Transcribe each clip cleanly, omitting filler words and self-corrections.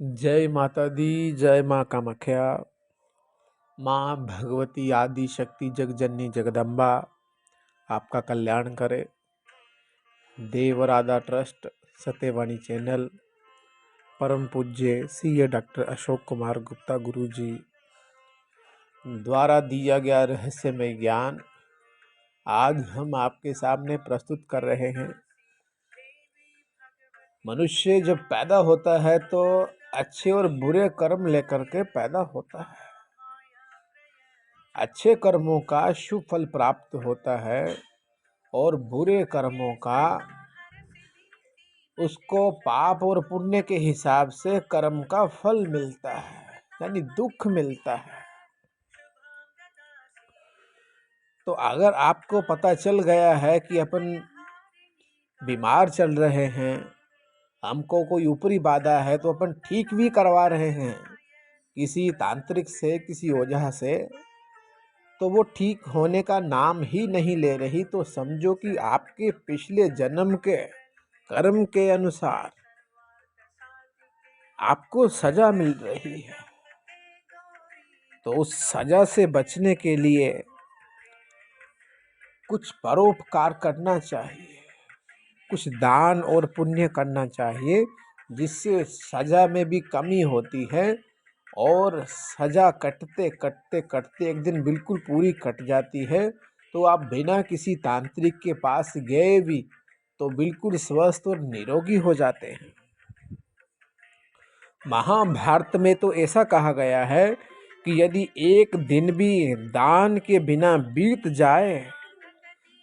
जय माता दी, जय माँ कामाख्या। माँ भगवती आदि शक्ति जगजननी जगदम्बा आपका कल्याण करे। देवराधा ट्रस्ट, सत्यवाणी चैनल, परम पूज्य सीए डॉक्टर अशोक कुमार गुप्ता गुरु जी द्वारा दिया गया रहस्यमय ज्ञान आज हम आपके सामने प्रस्तुत कर रहे हैं। मनुष्य जब पैदा होता है तो अच्छे और बुरे कर्म लेकर के पैदा होता है। अच्छे कर्मों का शुभ फल प्राप्त होता है और बुरे कर्मों का उसको पाप और पुण्य के हिसाब से कर्म का फल मिलता है, यानी दुख मिलता है। तो अगर आपको पता चल गया है कि अपन बीमार चल रहे हैं, हमको कोई ऊपरी बाधा है, तो अपन ठीक भी करवा रहे हैं किसी तांत्रिक से, किसी ओझा से, तो वो ठीक होने का नाम ही नहीं ले रही, तो समझो कि आपके पिछले जन्म के कर्म के अनुसार आपको सजा मिल रही है। तो उस सजा से बचने के लिए कुछ परोपकार करना चाहिए, कुछ दान और पुण्य करना चाहिए, जिससे सजा में भी कमी होती है और सजा कटते कटते कटते एक दिन बिल्कुल पूरी कट जाती है। तो आप बिना किसी तांत्रिक के पास गए भी तो बिल्कुल स्वस्थ और निरोगी हो जाते हैं। महाभारत में तो ऐसा कहा गया है कि यदि एक दिन भी दान के बिना बीत जाए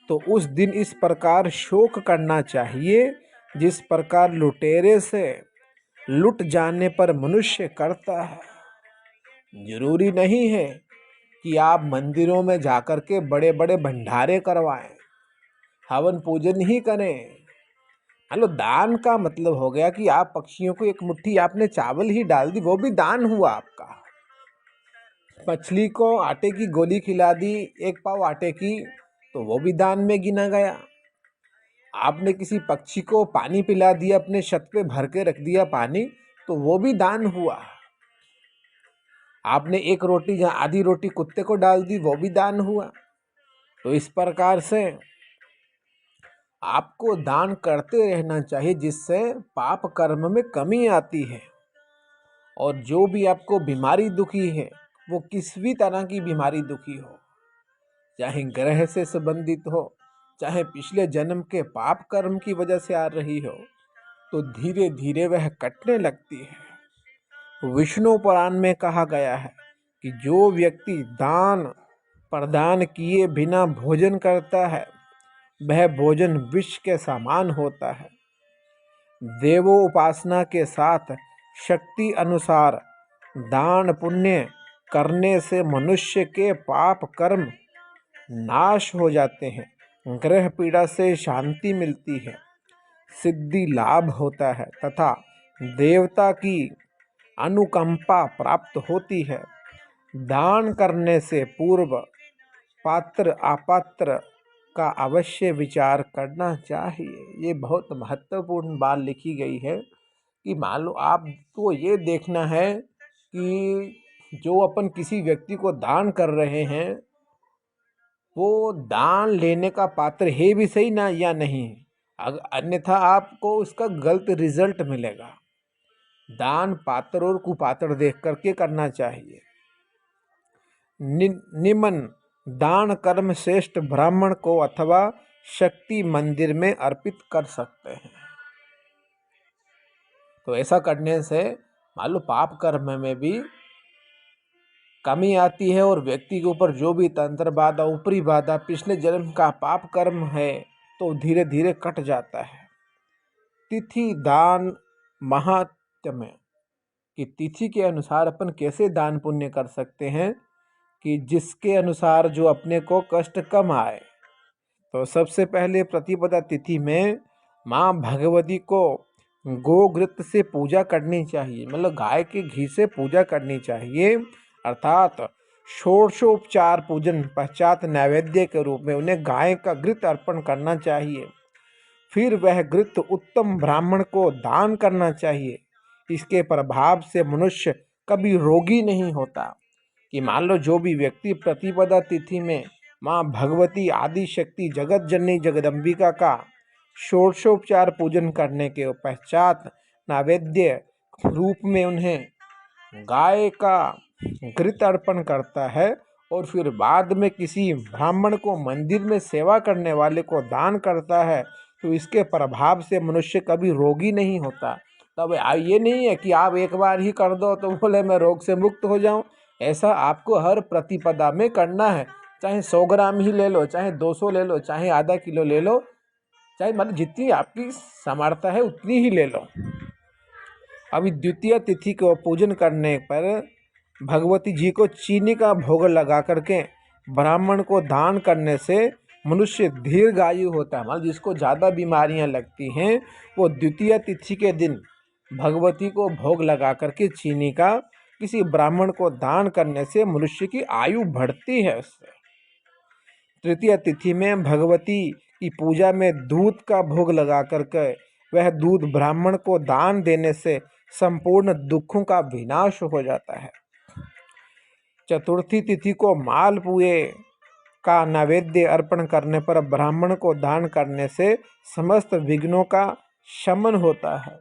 तो उस दिन इस प्रकार शोक करना चाहिए जिस प्रकार लुटेरे से लुट जाने पर मनुष्य करता है। जरूरी नहीं है कि आप मंदिरों में जाकर के बड़े बड़े भंडारे करवाएं, हवन पूजन ही करें। हेलो, दान का मतलब हो गया कि आप पक्षियों को एक मुट्ठी आपने चावल ही डाल दी, वो भी दान हुआ आपका। मछली को आटे की गोली खिला दी, एक पाव आटे की, तो वो भी दान में गिना गया। आपने किसी पक्षी को पानी पिला दिया, अपने छत पे भर के रख दिया पानी, तो वो भी दान हुआ। आपने एक रोटी या आधी रोटी कुत्ते को डाल दी, वो भी दान हुआ। तो इस प्रकार से आपको दान करते रहना चाहिए, जिससे पाप कर्म में कमी आती है। और जो भी आपको बीमारी दुखी है, वो किस भी तरह की बीमारी दुखी हो, चाहे ग्रह से संबंधित हो, चाहे पिछले जन्म के पाप कर्म की वजह से आ रही हो, तो धीरे धीरे वह कटने लगती है। विष्णु पुराण में कहा गया है कि जो व्यक्ति दान प्रदान किए बिना भोजन करता है, वह भोजन विष के समान होता है। देवों उपासना के साथ शक्ति अनुसार दान पुण्य करने से मनुष्य के पाप कर्म नाश हो जाते हैं, ग्रह पीड़ा से शांति मिलती है, सिद्धि लाभ होता है तथा देवता की अनुकंपा प्राप्त होती है। दान करने से पूर्व पात्र अपात्र का अवश्य विचार करना चाहिए। ये बहुत महत्वपूर्ण बात लिखी गई है कि मान लो आपको ये देखना है कि जो अपन किसी व्यक्ति को दान कर रहे हैं, वो दान लेने का पात्र है भी सही ना या नहीं, अन्यथा आपको उसका गलत रिजल्ट मिलेगा। दान पात्र और कुपात्र देख करके करना चाहिए। निमन दान कर्म श्रेष्ठ ब्राह्मण को अथवा शक्ति मंदिर में अर्पित कर सकते हैं। तो ऐसा करने से मान लो पाप कर्म में भी कमी आती है और व्यक्ति के ऊपर जो भी तंत्र बाधा, ऊपरी बाधा, पिछले जन्म का पाप कर्म है, तो धीरे धीरे कट जाता है। तिथि दान महात्म्य कि तिथि के अनुसार अपन कैसे दान पुण्य कर सकते हैं कि जिसके अनुसार जो अपने को कष्ट कम आए। तो सबसे पहले प्रतिपदा तिथि में माँ भगवती को गोघृत से पूजा करनी चाहिए, मतलब गाय के घी से पूजा करनी चाहिए। अर्थात षोडशोपचार पूजन पश्चात नैवेद्य के रूप में उन्हें गाय का घृत अर्पण करना चाहिए। फिर वह घृत उत्तम ब्राह्मण को दान करना चाहिए। इसके प्रभाव से मनुष्य कभी रोगी नहीं होता। कि मान लो जो भी व्यक्ति प्रतिपदा तिथि में माँ भगवती आदि शक्ति जगत जननी जगदम्बिका का षोडशोपचार पूजन करने के पश्चात नैवेद्य रूप में उन्हें गाय का घृत अर्पण करता है और फिर बाद में किसी ब्राह्मण को मंदिर में सेवा करने वाले को दान करता है, तो इसके प्रभाव से मनुष्य कभी रोगी नहीं होता। तब ये नहीं है कि आप एक बार ही कर दो तो बोले मैं रोग से मुक्त हो जाऊं। ऐसा आपको हर प्रतिपदा में करना है, चाहे 100 ग्राम ही ले लो, चाहे 200 ले लो, चाहे आधा किलो ले लो, चाहे मतलब जितनी आपकी सामर्थ्य है उतनी ही ले लो। अभी द्वितीय तिथि को पूजन करने पर भगवती जी को चीनी का भोग लगा करके ब्राह्मण को दान करने से मनुष्य दीर्घायु होता है। मतलब जिसको ज़्यादा बीमारियां लगती हैं वो द्वितीय तिथि के दिन भगवती को भोग लगा करके चीनी का किसी ब्राह्मण को दान करने से मनुष्य की आयु बढ़ती है उससे। तृतीय तिथि में भगवती की पूजा में दूध का भोग लगा करके वह दूध ब्राह्मण को दान देने से संपूर्ण दुखों का विनाश हो जाता है। चतुर्थी तिथि को मालपुए का नैवेद्य अर्पण करने पर ब्राह्मण को दान करने से समस्त विघ्नों का शमन होता है।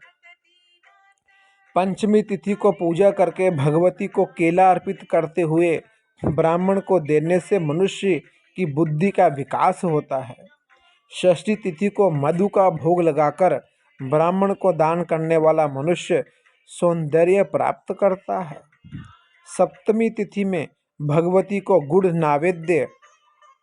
पंचमी तिथि को पूजा करके भगवती को केला अर्पित करते हुए ब्राह्मण को देने से मनुष्य की बुद्धि का विकास होता है। षष्ठी तिथि को मधु का भोग लगाकर ब्राह्मण को दान करने वाला मनुष्य सौंदर्य प्राप्त करता है। सप्तमी तिथि में भगवती को गुड़ नैवेद्य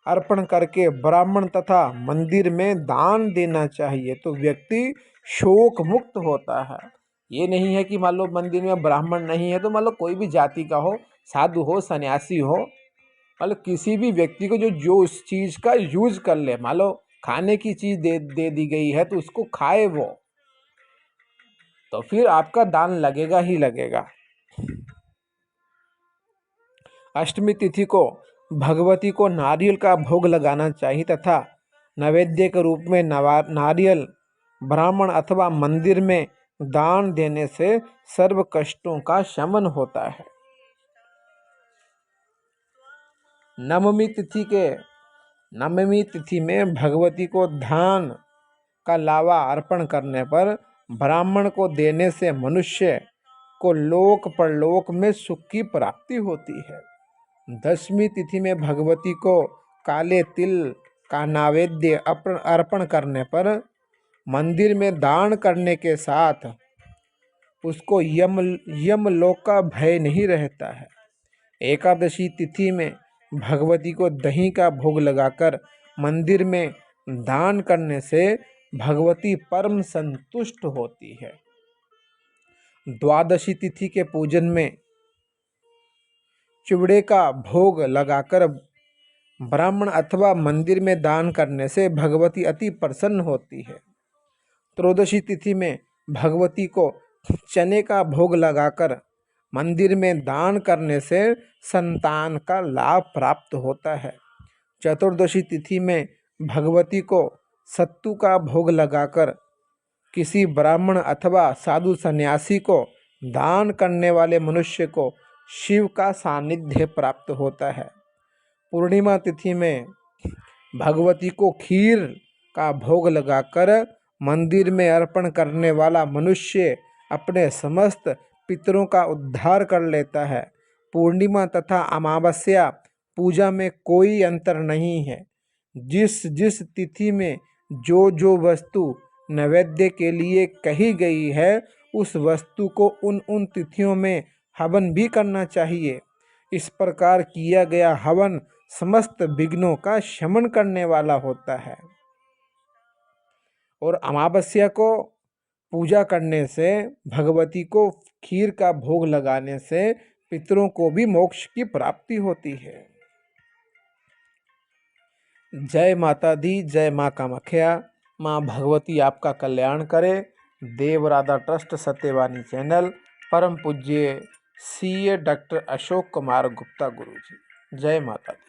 अर्पण करके ब्राह्मण तथा मंदिर में दान देना चाहिए, तो व्यक्ति शोक मुक्त होता है। ये नहीं है कि मान लो मंदिर में ब्राह्मण नहीं है तो मान लो कोई भी जाति का हो, साधु हो, सन्यासी हो, मतलब किसी भी व्यक्ति को जो उस चीज़ का यूज कर ले, मान लो खाने की चीज़ दे दी गई है तो उसको खाए वो, तो फिर आपका दान लगेगा ही लगेगा। अष्टमी तिथि को भगवती को नारियल का भोग लगाना चाहिए तथा नैवेद्य के रूप में नारियल ब्राह्मण अथवा मंदिर में दान देने से सर्व कष्टों का शमन होता है। नवमी तिथि में भगवती को धान का लावा अर्पण करने पर ब्राह्मण को देने से मनुष्य को लोक परलोक में सुख की प्राप्ति होती है। दशमी तिथि में भगवती को काले तिल का नैवेद्य अर्पण करने पर मंदिर में दान करने के साथ उसको यमलोक का भय नहीं रहता है। एकादशी तिथि में भगवती को दही का भोग लगाकर मंदिर में दान करने से भगवती परम संतुष्ट होती है। द्वादशी तिथि के पूजन में चिवड़े का भोग लगाकर ब्राह्मण अथवा मंदिर में दान करने से भगवती अति प्रसन्न होती है। त्रयोदशी तिथि में भगवती को चने का भोग लगाकर मंदिर में दान करने से संतान का लाभ प्राप्त होता है। चतुर्दशी तिथि में भगवती को सत्तू का भोग लगाकर किसी ब्राह्मण अथवा साधु सन्यासी को दान करने वाले मनुष्य को शिव का सानिध्य प्राप्त होता है। पूर्णिमा तिथि में भगवती को खीर का भोग लगाकर मंदिर में अर्पण करने वाला मनुष्य अपने समस्त पितरों का उद्धार कर लेता है। पूर्णिमा तथा अमावस्या पूजा में कोई अंतर नहीं है। जिस जिस तिथि में जो वस्तु नैवेद्य के लिए कही गई है उस वस्तु को उन तिथियों में हवन भी करना चाहिए। इस प्रकार किया गया हवन समस्त विघ्नों का शमन करने वाला होता है। और अमावस्या को पूजा करने से, भगवती को खीर का भोग लगाने से पितरों को भी मोक्ष की प्राप्ति होती है। जय माता दी, जय माँ कामाख्या। माँ भगवती आपका कल्याण करे। देवराधा ट्रस्ट सत्यवाणी चैनल, परम पूज्य CA डॉक्टर अशोक कुमार गुप्ता गुरु जी। जय माता दी।